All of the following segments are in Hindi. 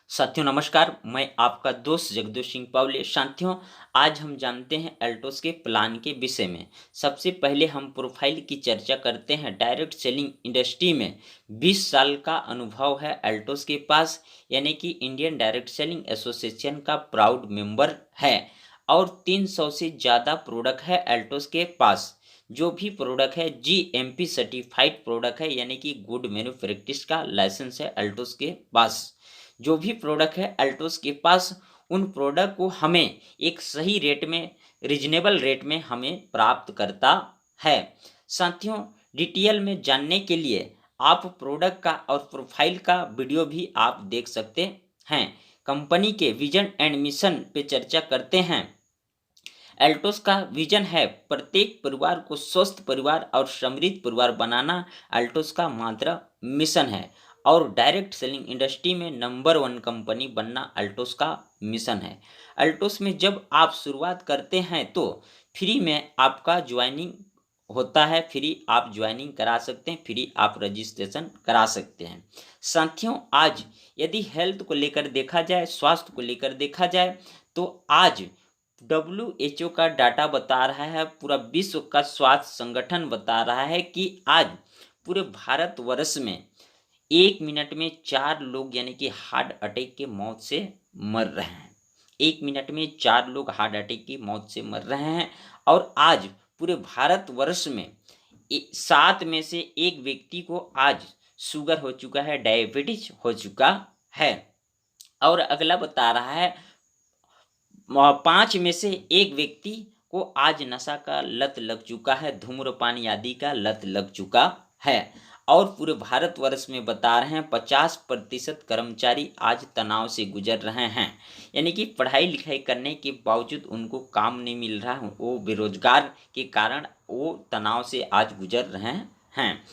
साथियों नमस्कार, मैं आपका दोस्त जगदीश सिंह पावले। साथियों, आज हम जानते हैं एल्टोस के प्लान के विषय में। सबसे पहले हम प्रोफाइल की चर्चा करते हैं। डायरेक्ट सेलिंग इंडस्ट्री में 20 साल का अनुभव है एल्टोस के पास, यानी कि इंडियन डायरेक्ट सेलिंग एसोसिएशन का प्राउड मेंबर है और 300 से ज़्यादा प्रोडक्ट है एल्टोस के पास। जो भी प्रोडक्ट है जीएमपी सर्टिफाइड प्रोडक्ट है, यानी कि गुड मैन्युफैक्चरिंग का लाइसेंस है एल्टोस के पास। जो भी प्रोडक्ट है अल्टोस के पास, उन प्रोडक्ट को हमें एक सही रेट में, रीजनेबल रेट में हमें प्राप्त करता है। साथियों, डिटेल में जानने के लिए आप प्रोडक्ट का और प्रोफाइल का वीडियो भी आप देख सकते हैं। कंपनी के विजन एंड मिशन पे चर्चा करते हैं। एल्टोस का विजन है प्रत्येक परिवार को स्वस्थ परिवार और समृद्ध परिवार बनाना। एल्टोस का मात्र मिशन है और डायरेक्ट सेलिंग इंडस्ट्री में नंबर 1 कंपनी बनना एल्टोस का मिशन है। एल्टोस में जब आप शुरुआत करते हैं तो फ्री में आपका ज्वाइनिंग होता है। फ्री आप ज्वाइनिंग करा सकते हैं, फ्री आप रजिस्ट्रेशन करा सकते हैं। साथियों, आज यदि हेल्थ को लेकर देखा जाए, स्वास्थ्य को लेकर देखा जाए, तो आज WHO का डाटा बता रहा है, पूरा विश्व का स्वास्थ्य संगठन बता रहा है कि आज पूरे भारतवर्ष में 1 मिनट में 4 लोग यानी कि हार्ट अटैक के मौत से मर रहे हैं। 1 मिनट में 4 लोग हार्ट अटैक की मौत से मर रहे हैं और आज पूरे भारतवर्ष में 7 में से 1 व्यक्ति को आज शुगर हो चुका है, डायबिटीज हो चुका है। और अगला बता रहा है 5 में से 1 व्यक्ति को आज नशा का लत लग चुका है, धूम्रपान आदि का लत लग चुका है। और पूरे भारतवर्ष में बता रहे हैं 50% कर्मचारी आज तनाव से गुजर रहे हैं, यानी कि पढ़ाई लिखाई करने के बावजूद उनको काम नहीं मिल रहा है। वो बेरोजगार के कारण वो तनाव से आज गुजर रहे हैं।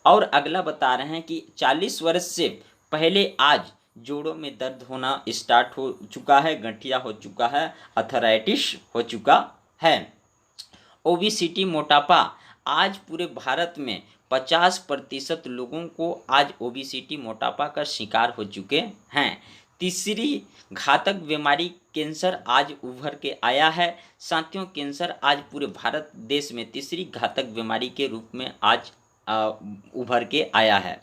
और अगला बता रहे हैं कि 40 वर्ष से पहले आज जोड़ों में दर्द होना स्टार्ट हो चुका है, गठिया हो चुका है, अर्थराइटिस हो चुका है। ओबेसिटी मोटापा, आज पूरे भारत में 50% लोगों को आज ओबेसिटी मोटापा का शिकार हो चुके हैं। तीसरी घातक बीमारी कैंसर आज उभर के आया है। साथियों, कैंसर आज पूरे भारत देश में तीसरी घातक बीमारी के रूप में आज उभर के आया है।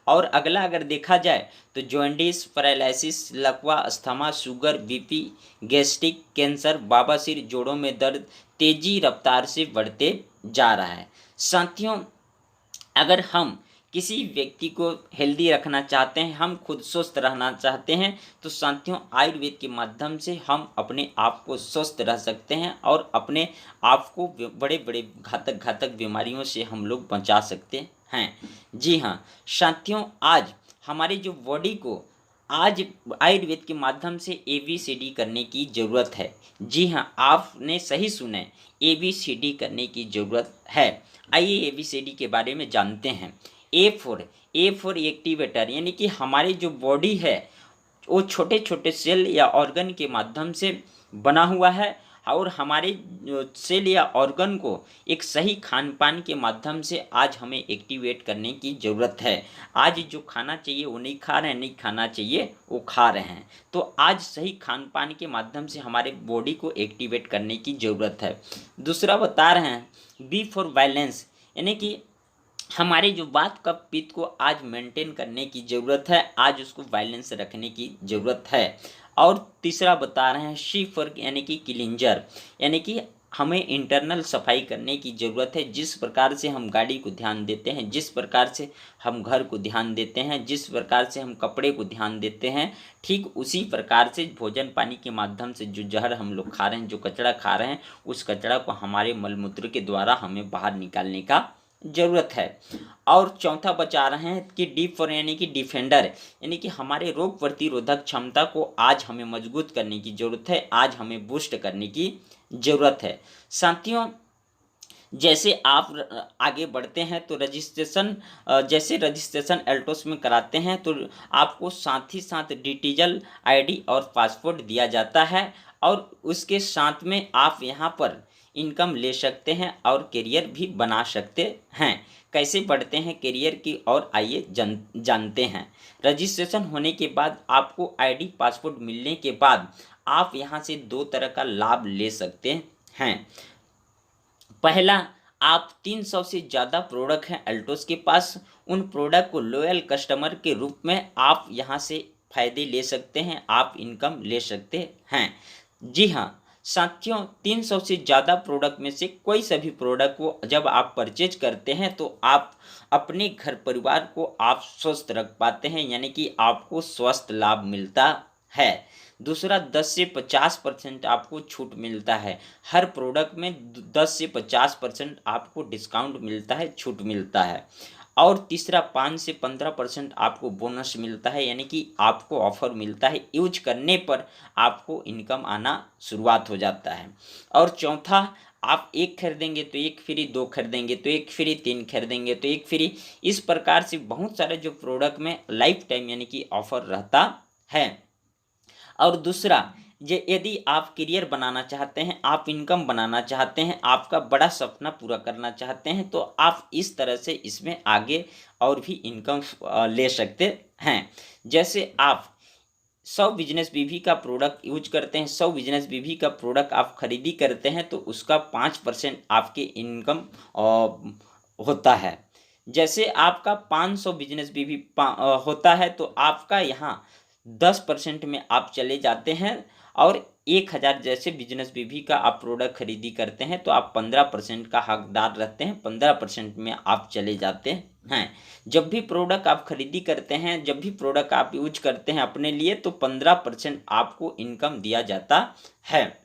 और अगला अगर देखा जाए तो जॉन्डिस, पैरालिसिस, लकवा, asthma, sugar, BP, gastric, cancer, बवासीर, जोड़ों में दर्द तेजी रफ्तार से बढ़ते जा रहा है। साथियों, अगर हम किसी व्यक्ति को हेल्दी रखना चाहते हैं, हम खुद स्वस्थ रहना चाहते हैं, तो साथियों आयुर्वेद के माध्यम से हम अपने आप को स्वस्थ रह सकते हैं और अपने आप को बड़े बड़े घातक घातक बीमारियों से हम लोग बचा सकते हैं। जी हाँ साथियों, आज हमारी जो बॉडी को आज आयुर्वेद के माध्यम से ABCD करने की ज़रूरत है। जी हाँ, आपने सही सुना है, ABCD करने की ज़रूरत है। आइए ABCD के बारे में जानते हैं। A फॉर एक्टिवेटर, यानी कि हमारी जो बॉडी है वो छोटे छोटे सेल या ऑर्गन के माध्यम से बना हुआ है और हमारे सेल या ऑर्गन को एक सही खान पान के माध्यम से आज हमें एक्टिवेट करने की ज़रूरत है। आज जो खाना चाहिए वो नहीं खा रहे हैं, नहीं खाना चाहिए वो खा रहे हैं। तो आज सही खान पान के माध्यम से हमारे बॉडी को एक्टिवेट करने की ज़रूरत है। दूसरा बता रहे हैं B फॉर बैलेंस, यानी कि हमारे जो बात का पित्त को आज मेंटेन करने की ज़रूरत है, आज उसको बैलेंस रखने की ज़रूरत है। और तीसरा बता रहे हैं C फॉर यानी कि क्लींजर, यानी कि हमें इंटरनल सफाई करने की ज़रूरत है। जिस प्रकार से हम गाड़ी को ध्यान देते हैं, जिस प्रकार से हम घर को ध्यान देते हैं, जिस प्रकार से हम कपड़े को ध्यान देते हैं, ठीक उसी प्रकार से भोजन पानी के माध्यम से जो जहर हम लोग खा रहे हैं, जो कचरा खा रहे हैं, उस कचरा को हमारे मलमूत्र के द्वारा हमें बाहर निकालने का ज़रूरत है। और चौथा बचा रहे हैं कि डी फॉर यानी कि डिफेंडर, यानी कि हमारे रोग प्रतिरोधक क्षमता को आज हमें मजबूत करने की ज़रूरत है, आज हमें बूस्ट करने की ज़रूरत है। साथियों, जैसे आप आगे बढ़ते हैं तो जैसे रजिस्ट्रेशन एल्टोस में कराते हैं तो आपको साथ ही साथ डिजिटल ID और पासपोर्ट दिया जाता है और उसके साथ में आप यहाँ पर इनकम ले सकते हैं और करियर भी बना सकते हैं। कैसे बढ़ते हैं करियर की और आइए जानते हैं। रजिस्ट्रेशन होने के बाद आपको आईडी पासपोर्ट मिलने के बाद आप यहाँ से दो तरह का लाभ ले सकते हैं। पहला, आप 300 से ज़्यादा प्रोडक्ट हैं अल्टोस के पास, उन प्रोडक्ट को लॉयल कस्टमर के रूप में आप यहाँ से फ़ायदे ले सकते हैं, आप इनकम ले सकते हैं। जी हाँ साथियों, 300 से ज़्यादा प्रोडक्ट में से कोई सा भी प्रोडक्ट को जब आप परचेज करते हैं तो आप अपने घर परिवार को आप स्वस्थ रख पाते हैं, यानी कि आपको स्वस्थ लाभ मिलता है। दूसरा, 10 से 50% आपको छूट मिलता है। हर प्रोडक्ट में 10 से 50% आपको डिस्काउंट मिलता है, छूट मिलता है। और तीसरा, 5 से 15% आपको बोनस मिलता है, यानी कि आपको ऑफर मिलता है, यूज करने पर आपको इनकम आना शुरुआत हो जाता है। और चौथा, आप एक खरीदेंगे तो एक फ्री, दो खरीदेंगे तो एक फ्री, तीन खरीदेंगे तो एक फ्री। इस प्रकार से बहुत सारे जो प्रोडक्ट में लाइफ टाइम यानी कि ऑफर रहता है। और दूसरा, यदि आप करियर बनाना चाहते हैं, आप इनकम बनाना चाहते हैं, आपका बड़ा सपना पूरा करना चाहते हैं, तो आप इस तरह से इसमें आगे और भी इनकम ले सकते हैं। जैसे आप 100 बिजनेस बीवी का प्रोडक्ट यूज करते हैं, 100 बिजनेस बीवी का प्रोडक्ट आप खरीदी करते हैं तो उसका 5% आपके इनकम होता है। जैसे आपका 500 बिजनेस बीवी होता है तो आपका यहाँ 10% में आप चले जाते हैं। और 1000 जैसे बिजनेस बीवी का आप प्रोडक्ट खरीदी करते हैं तो आप 15% का हकदार रहते हैं, 15% में आप चले जाते हैं। जब भी प्रोडक्ट आप खरीदी करते हैं, जब भी प्रोडक्ट आप यूज करते हैं अपने लिए, तो 15% आपको इनकम दिया जाता है।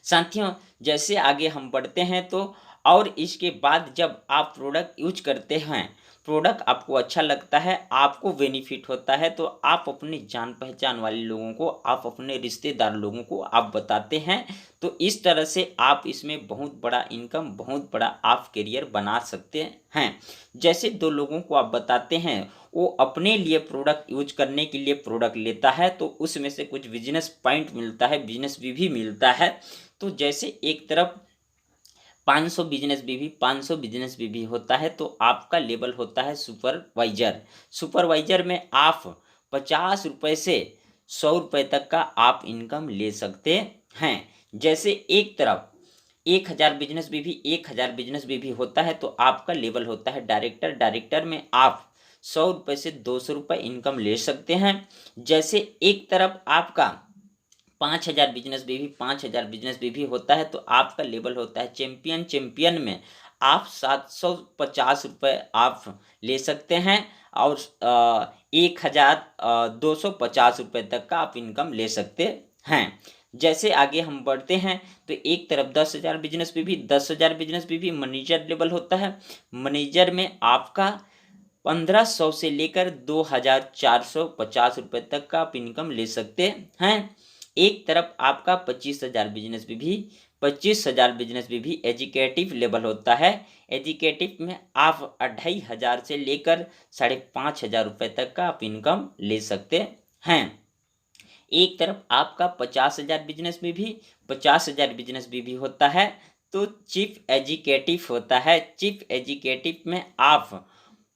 साथियों, जैसे आगे हम बढ़ते हैं तो और इसके बाद जब आप प्रोडक्ट यूज करते हैं, प्रोडक्ट आपको अच्छा लगता है, आपको बेनिफिट होता है, तो आप अपने जान पहचान वाले लोगों को, आप अपने रिश्तेदार लोगों को आप बताते हैं। तो इस तरह से आप इसमें बहुत बड़ा इनकम, बहुत बड़ा आप करियर बना सकते हैं। जैसे 2 लोगों को आप बताते हैं, वो अपने लिए प्रोडक्ट यूज करने के लिए प्रोडक्ट लेता है तो उसमें से कुछ बिजनेस पॉइंट मिलता है, बिजनेस भी मिलता है। तो जैसे एक तरफ 500 बिजनेस बीवी होता है तो आपका लेवल होता है सुपरवाइजर। सुपरवाइजर में आप 50 रुपये से 100 रुपये तक का आप इनकम ले सकते हैं। जैसे एक तरफ 1000 बिजनेस बीवी होता है तो आपका लेवल होता है डायरेक्टर। डायरेक्टर में आप 100 रुपये से 200 रुपये इनकम ले सकते हैं। जैसे एक तरफ आपका 5000 बिजनेस बीवी होता है तो आपका लेवल होता है चैंपियन। चैंपियन में आप 750 रुपये आप ले सकते हैं और 1250 रुपये तक का आप इनकम ले सकते हैं। जैसे आगे हम बढ़ते हैं तो एक तरफ 10,000 बिजनेस बीवी मैनेजर लेवल होता है। मैनेजर में आपका 1500 से लेकर 2450 रुपये तक का आप इनकम ले सकते हैं। एक तरफ आपका 25,000 बिजनेस बीवी एजुकेटिव लेवल होता है। एजुकेटिव में आप 2500 से लेकर 5,500 रुपये तक का आप इनकम ले सकते हैं। एक तरफ आपका 50,000 बिजनेस बीवी होता है तो चीफ एजुकेटिव होता है। चीफ एजुकेटिव में आप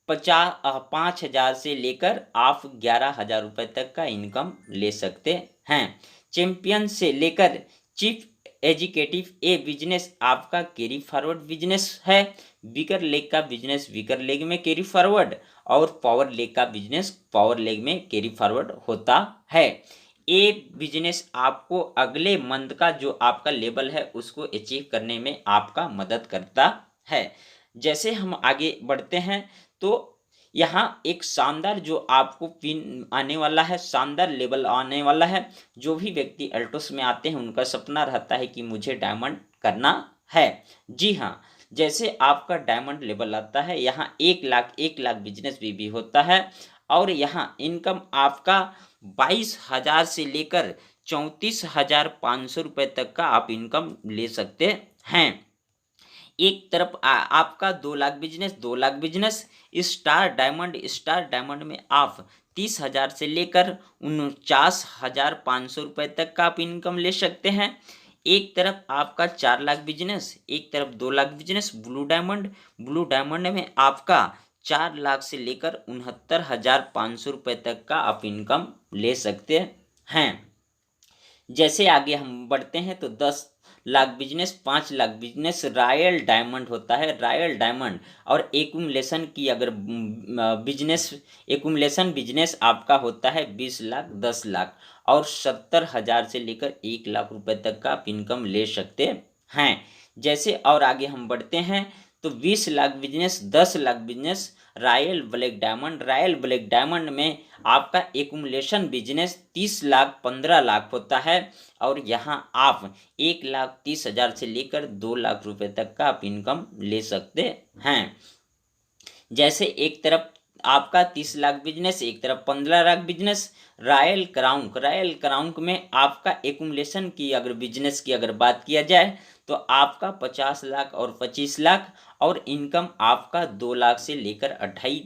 5,000 से लेकर आप 11,000 रुपये तक का इनकम ले सकते हैं। चैंपियन से लेकर चीफ एजुकेटिव ए बिजनेस आपका कैरी फॉरवर्ड बिजनेस है। वीकर लेग का बिजनेस वीकर लेग में कैरी फॉरवर्ड और पावर लेग का बिजनेस पावर लेग में कैरी फॉरवर्ड होता है। ए बिजनेस आपको अगले मंथ का जो आपका लेवल है उसको अचीव करने में आपका मदद करता है। जैसे हम आगे बढ़ते हैं तो यहाँ एक शानदार जो आपको पिन आने वाला है, शानदार लेवल आने वाला है। जो भी व्यक्ति अल्टोस में आते हैं उनका सपना रहता है कि मुझे डायमंड करना है। जी हाँ, जैसे आपका डायमंड लेवल आता है यहाँ 1 लाख बिजनेस भी होता है और यहाँ इनकम आपका 22,000 से लेकर 34,500 रुपये तक का आप इनकम ले सकते हैं। एक तरफ आपका 2 लाख बिजनेस स्टार डायमंड में आप 30,000 से लेकर 49,500 रुपये तक का आप इनकम ले सकते हैं। एक तरफ आपका 4 लाख बिजनेस, एक तरफ 2 लाख बिजनेस। ब्लू डायमंड में आपका 4 लाख से लेकर 69,500 रुपये तक का आप इनकम ले सकते हैं। जैसे आगे हम बढ़ते हैं तो 10 lakh business, 5 lakh business royal diamond होता है। रॉयल डायमंड और एकुमुलेशन की अगर बिजनेस, एकुमुलेशन बिजनेस आपका होता है 20 लाख, 10 लाख और 70,000 से लेकर 1 लाख रुपए तक का आप इनकम ले सकते हैं। जैसे और आगे हम बढ़ते हैं तो 20 lakh business, 10 lakh business royal black diamond में आपका एकुमुलेशन बिजनेस 30 लाख, 15 लाख होता है और यहाँ आप 1,30,000 से लेकर 2 लाख रुपए तक का आप इनकम ले सकते हैं। जैसे एक तरफ आपका 30 लाख बिजनेस, एक तरफ 15 लाख बिजनेस। रॉयल क्राउन में आपका एकुमुलेशन की अगर बिजनेस की अगर बात किया जाए तो आपका 50 लाख और 25 लाख और इनकम आपका 2 लाख से लेकर 2.5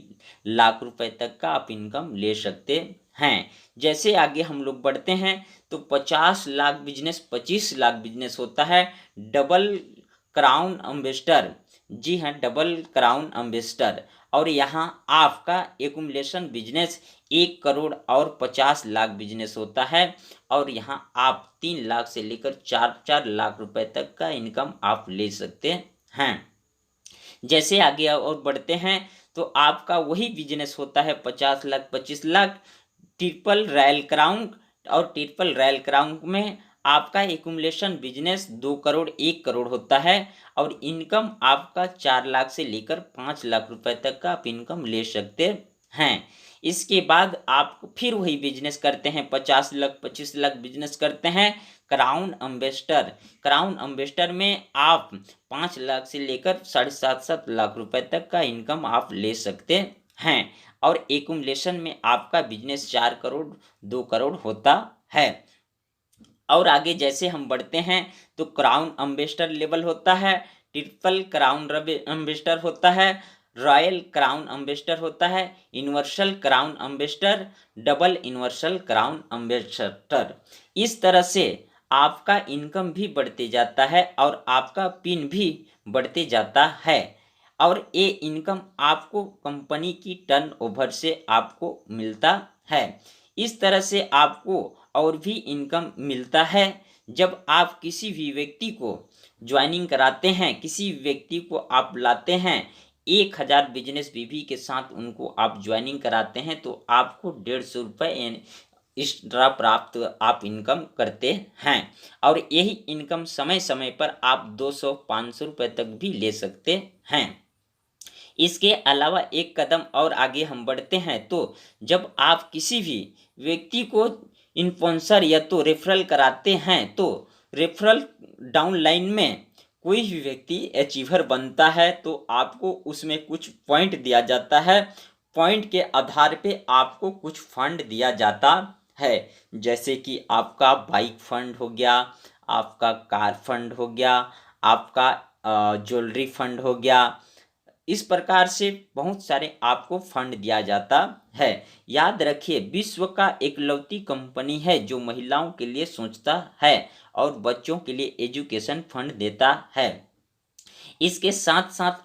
लाख रुपए तक का आप इनकम ले सकते हैं। जैसे आगे हम लोग बढ़ते हैं तो 50 लाख बिजनेस, 25 लाख बिजनेस होता है डबल क्राउन एम्बेसडर। जी हाँ, डबल क्राउन एम्बेसडर और यहाँ आपका एकुमुलेशन बिजनेस 1 करोड़ और 50 लाख बिजनेस होता है और यहाँ आप 3 लाख से लेकर 4 लाख रुपए तक का इनकम आप ले सकते हैं। जैसे आगे और बढ़ते हैं तो आपका वही बिजनेस होता है 50 lakh, 25 lakh triple royal crown और ट्रिपल रॉयल क्राउन में आपका एकुमुलेशन बिजनेस 2 करोड़, 1 करोड़ होता है और इनकम आपका 4 लाख से लेकर 5 लाख रुपए तक का आप इनकम ले सकते हैं। इसके बाद आप फिर वही बिजनेस करते हैं, 50 लाख, 25 लाख बिजनेस करते हैं क्राउन एम्बेसडर में आप 5 लाख से लेकर 7.5 लाख रुपए तक का इनकम आप ले सकते हैं और एकुमुलेशन में आपका बिजनेस 4 करोड़, 2 करोड़ होता है। और आगे जैसे हम बढ़ते हैं तो क्राउन एम्बेसडर लेवल होता है, ट्रिपल क्राउन एम्बेसडर होता है, रॉयल क्राउन एम्बेसडर होता है, universal crown ambassador, double universal crown ambassador. इस तरह से आपका इनकम भी बढ़ते जाता है और आपका पिन भी बढ़ते जाता है और ये इनकम आपको कंपनी की टर्नओवर से आपको मिलता है। इस तरह से आपको और भी इनकम मिलता है जब आप किसी भी व्यक्ति को ज्वाइनिंग कराते हैं, किसी व्यक्ति को आप लाते हैं 1,000 बिजनेस बीवी के साथ उनको आप ज्वाइनिंग कराते हैं तो आपको 150 रुपये एक्स्ट्रा प्राप्त आप इनकम करते हैं और यही इनकम समय समय पर आप 200-500 रुपये तक भी ले सकते हैं। इसके अलावा एक कदम और आगे हम बढ़ते हैं तो जब आप किसी भी व्यक्ति को इन्फ्लुएंसर या तो रेफरल कराते हैं तो रेफरल डाउन लाइन में कोई भी व्यक्ति अचीवर बनता है तो आपको उसमें कुछ पॉइंट दिया जाता है। पॉइंट के आधार पे आपको कुछ फंड दिया जाता है, जैसे कि आपका बाइक फंड हो गया, आपका कार फंड हो गया, आपका ज्वेलरी फंड हो गया। इस प्रकार से बहुत सारे आपको फंड दिया जाता है। याद रखिए, विश्व का एकलौती कंपनी है जो महिलाओं के लिए सोचता है और बच्चों के लिए एजुकेशन फंड देता है। इसके साथ साथ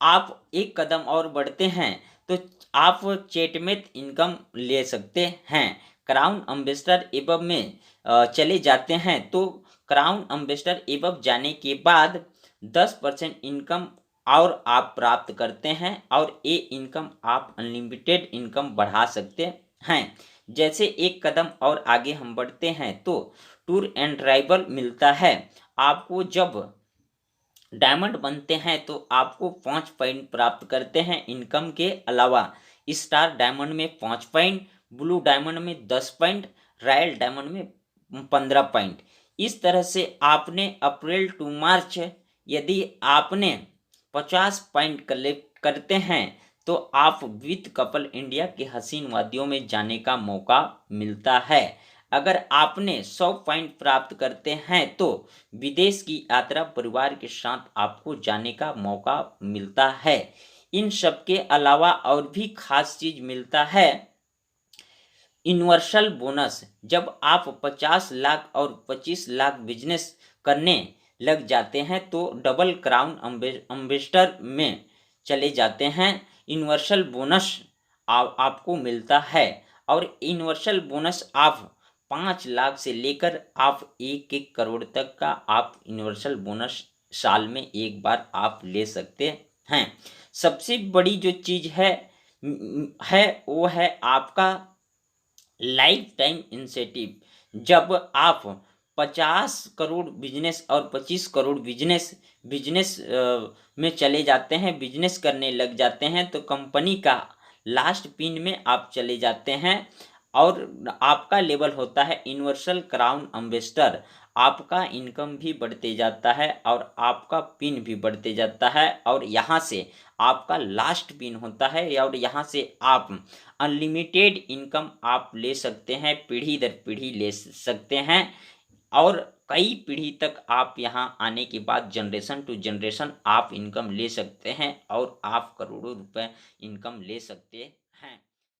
आप एक कदम और बढ़ते हैं तो आप चेटमेट इनकम ले सकते हैं। क्राउन एम्बेसडर एबव में चले जाते हैं तो क्राउन एम्बेसडर एबव जाने के बाद 10% इनकम और आप प्राप्त करते हैं और ये इनकम आप अनलिमिटेड इनकम बढ़ा सकते हैं। जैसे एक कदम और आगे हम बढ़ते हैं तो टूर एंड ट्रैवल मिलता है। आपको जब डायमंड बनते हैं तो आपको 5 पॉइंट प्राप्त करते हैं इनकम के अलावा। स्टार डायमंड में 5 पॉइंट, ब्लू डायमंड में 10 पॉइंट, रॉयल डायमंड में 15 पॉइंट। इस तरह से आपने अप्रैल टू मार्च यदि आपने 50 पॉइंट कलेक्ट करते हैं तो आप विथ कपल इंडिया के हसीन वादियों में जाने का मौका मिलता है। अगर आपने 100 पॉइंट प्राप्त करते हैं तो विदेश की यात्रा परिवार के साथ आपको जाने का मौका मिलता है। इन सब के अलावा और भी खास चीज मिलता है। यूनिवर्सल बोनस, जब आप 50 लाख और 25 लाख बिजनेस करने लग जाते हैं तो डबल क्राउन अम्बेसडर में चले जाते हैं। यूनिवर्सल बोनस आपको मिलता है और यूनिवर्सल बोनस आप 5 लाख से लेकर आप 1-1 करोड़ तक का आप यूनिवर्सल बोनस साल में एक बार आप ले सकते हैं। सबसे बड़ी जो चीज़ है वो है आपका लाइफ टाइम इंसेंटिव। जब आप 50 करोड़ बिजनेस और 25 करोड़ बिजनेस में चले जाते हैं, बिजनेस करने लग जाते हैं, तो कंपनी का लास्ट पिन में आप चले जाते हैं और आपका लेवल होता है यूनिवर्सल क्राउन एम्बेसडर। आपका इनकम भी बढ़ते जाता है और आपका पिन भी बढ़ते जाता है और यहाँ से आपका लास्ट पिन होता है और यहाँ से आप अनलिमिटेड इनकम आप ले सकते हैं, पीढ़ी दर पीढ़ी ले सकते हैं और कई पीढ़ी तक आप यहाँ आने के बाद जनरेशन टू जनरेशन आप इनकम ले सकते हैं और आप करोड़ों रुपए इनकम ले सकते हैं।